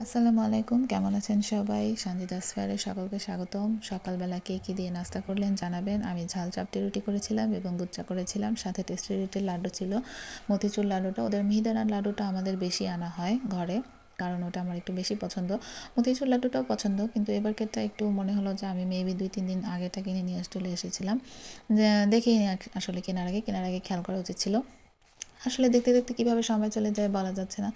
আসসালামু আলাইকুম, কেমন আছেন সবাই? সঞ্জিতা স্ফেয়ারে সকলকে স্বাগতম। সকালবেলা কে কী দিয়ে নাস্তা করলেন জানাবেন। আমি ঝাল চাপটি রুটি করেছিলাম এবং দুধ চা করেছিলাম, সাথে টেস্টি রুটির লাড্ডু ছিল। মতিচুর লাড্ডুটা, ওদের মিহিদানার লাড্ডুটা আমাদের বেশি আনা হয় ঘরে, কারণ ওটা আমার একটু বেশি পছন্দ। মতিচুর লাড্ডুটাও পছন্দ, কিন্তু এবারকেরটা একটু মনে হলো যে আমি মেবি 2-3 দিন আগেটা কিনে নিয়ে চলে এসেছিলাম। দেখেই আসলে কেনার আগে খেয়াল করা উচিত ছিল। আসলে দেখতে দেখতে কীভাবে সময় চলে যায় বলা যাচ্ছে না।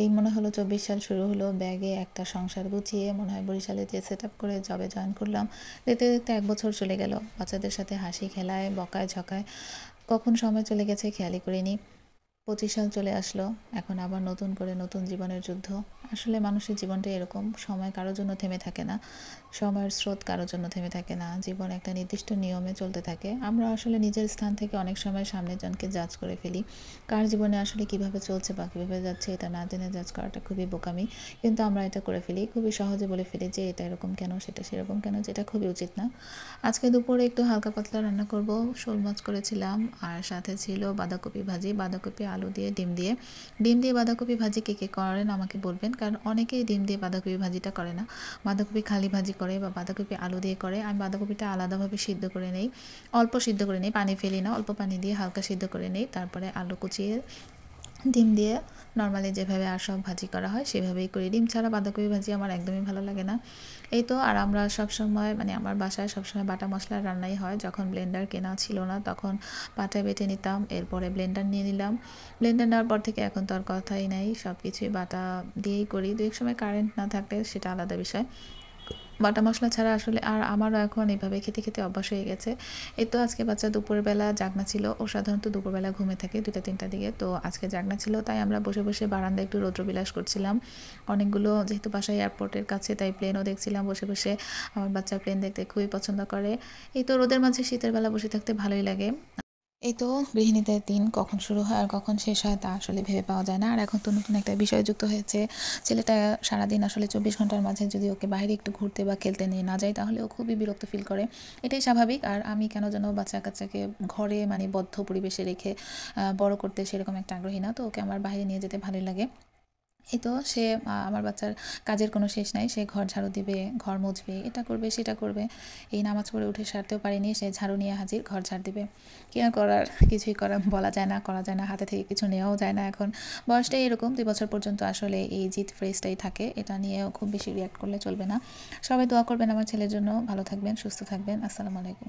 এই মনে হলো 24 সাল শুরু হলো, ব্যাগে একটা সংসার গুছিয়ে মনে হয় বরিশালে যে সেট আপ করে জবে জয়েন করলাম। দেখতে দেখতে 1 বছর চলে গেল, বাচ্চাদের সাথে হাসি খেলায় বকায় ঝকায় কখন সময় চলে গেছে খেয়ালই করিনি। 25 সাল চলে আসলো, এখন আবার নতুন করে নতুন জীবনের যুদ্ধ। আসলে মানুষের জীবনটা এরকম, সময় কারোর জন্য থেমে থাকে না, সময়ের স্রোত কারোর জন্য থেমে থাকে না, জীবন একটা নির্দিষ্ট নিয়মে চলতে থাকে। আমরা আসলে নিজের স্থান থেকে অনেক সময় সামনের জনকে জাজ করে ফেলি, কার জীবনে আসলে কিভাবে চলছে বা কীভাবে যাচ্ছে এটা না জেনে জাজ করাটা খুবই বোকামি। কিন্তু আমরা এটা করে ফেলি, খুবই সহজে বলে ফেলি যে এটা এরকম কেন, সেটা সেরকম কেন, যেটা খুবই উচিত না। আজকে দুপুরে একটু হালকা পাতলা রান্না করব, শোল মাছ করেছিলাম আর সাথে ছিল বাঁধাকপি ভাজি, বাঁধাকপি আলু দিয়ে ডিম দিয়ে বাঁধাকপি ভাজি কে কে করেন আমাকে বলবেন, কারণ অনেকেই ডিম দিয়ে বাঁধাকপি ভাজিটা করে না, বাঁধাকপি খালি ভাজি করে বা বাঁধাকপি আলু দিয়ে করে। আমি বাঁধাকপিটা আলাদাভাবে সিদ্ধ করে নেই, অল্প সিদ্ধ করে নেই, পানি ফেলি না, অল্প পানি দিয়ে হালকা সিদ্ধ করে নেই, তারপরে আলু কুচিয়ে ডিম দিয়ে নর্মালি যেভাবে আর সব ভাজি করা হয় সেভাবেই করি। ডিম ছাড়া বাঁধাকপি ভাজি আমার একদমই ভালো লাগে না। এই তো, আর আমরা সবসময় মানে আমার বাসায় সবসময় বাটা মশলার রান্নাই হয়। যখন ব্লেন্ডার কেনা ছিল না তখন পাটায় বেটে নিতাম, এরপরে ব্লেন্ডার নিয়ে নিলাম। ব্লেন্ডার নেওয়ার পর থেকে এখন তো আর কথাই নাই, সব কিছুই বাটা দিয়েই করি। দু এক সময় কারেন্ট না থাকলে সেটা আলাদা বিষয়। বাটা মশলা ছাড়া আসলে আর আমারও এখন এভাবে খেতে খেতে অভ্যাস হয়ে গেছে। এই তো আজকে বাচ্চা দুপুরবেলা জাগনা ছিল, ও সাধারণত দুপুরবেলা ঘুমে থাকে 2টা-3টার দিকে, তো আজকে জাগনা ছিল, তাই আমরা বসে বসে বারান্দায় একটু রৌদ্রবিলাস করছিলাম। অনেকগুলো, যেহেতু বাসায় এয়ারপোর্টের কাছে, তাই প্লেনও দেখছিলাম বসে বসে। আমার বাচ্চা প্লেন দেখতে খুবই পছন্দ করে। এই তো রোদের মাঝে শীতের বেলা বসে থাকতে ভালোই লাগে। এই তো, গৃহিণীদের দিন কখন শুরু হয় আর কখন শেষ হয় তা আসলে ভেবে পাওয়া যায় না। আর এখন তো নতুন একটা বিষয় যুক্ত হয়েছে, ছেলেটা সারাদিন আসলে 24 ঘন্টার মাঝে যদি ওকে বাইরে একটু ঘুরতে বা খেলতে নিয়ে না যায় তাহলে ও খুবই বিরক্ত ফিল করে। এটাই স্বাভাবিক। আর আমি কেন যেন বাচ্চা কাচ্চাকে ঘরে মানে বদ্ধ পরিবেশে রেখে বড় করতে সেরকম একটা আগ্রহী না, তো ওকে আমার বাইরে নিয়ে যেতে ভালোই লাগে। এই তো সে, আমার বাচ্চার কাজের কোনো শেষ নাই, সে ঘর ঝাড়ু দিবে, ঘর মুছবে, এটা করবে সেটা করবে। এই নামাজ পড়ে উঠে সারতেও পারেনি, সে ঝাড়ু নিয়ে হাজির, ঘর ঝাড় দিবে। কী আর করার, কিছুই বলা যায় না, করা যায় না, হাতে থেকে কিছু নেওয়াও যায় না। এখন বয়সটাই এরকম, 2 বছর পর্যন্ত আসলে এই জিদ ফ্রেজটাই থাকে, এটা নিয়েও খুব বেশি রিয়াক্ট করলে চলবে না। সবাই দোয়া করবেন আমার ছেলের জন্য, ভালো থাকবেন, সুস্থ থাকবেন। আসসালামু আলাইকুম।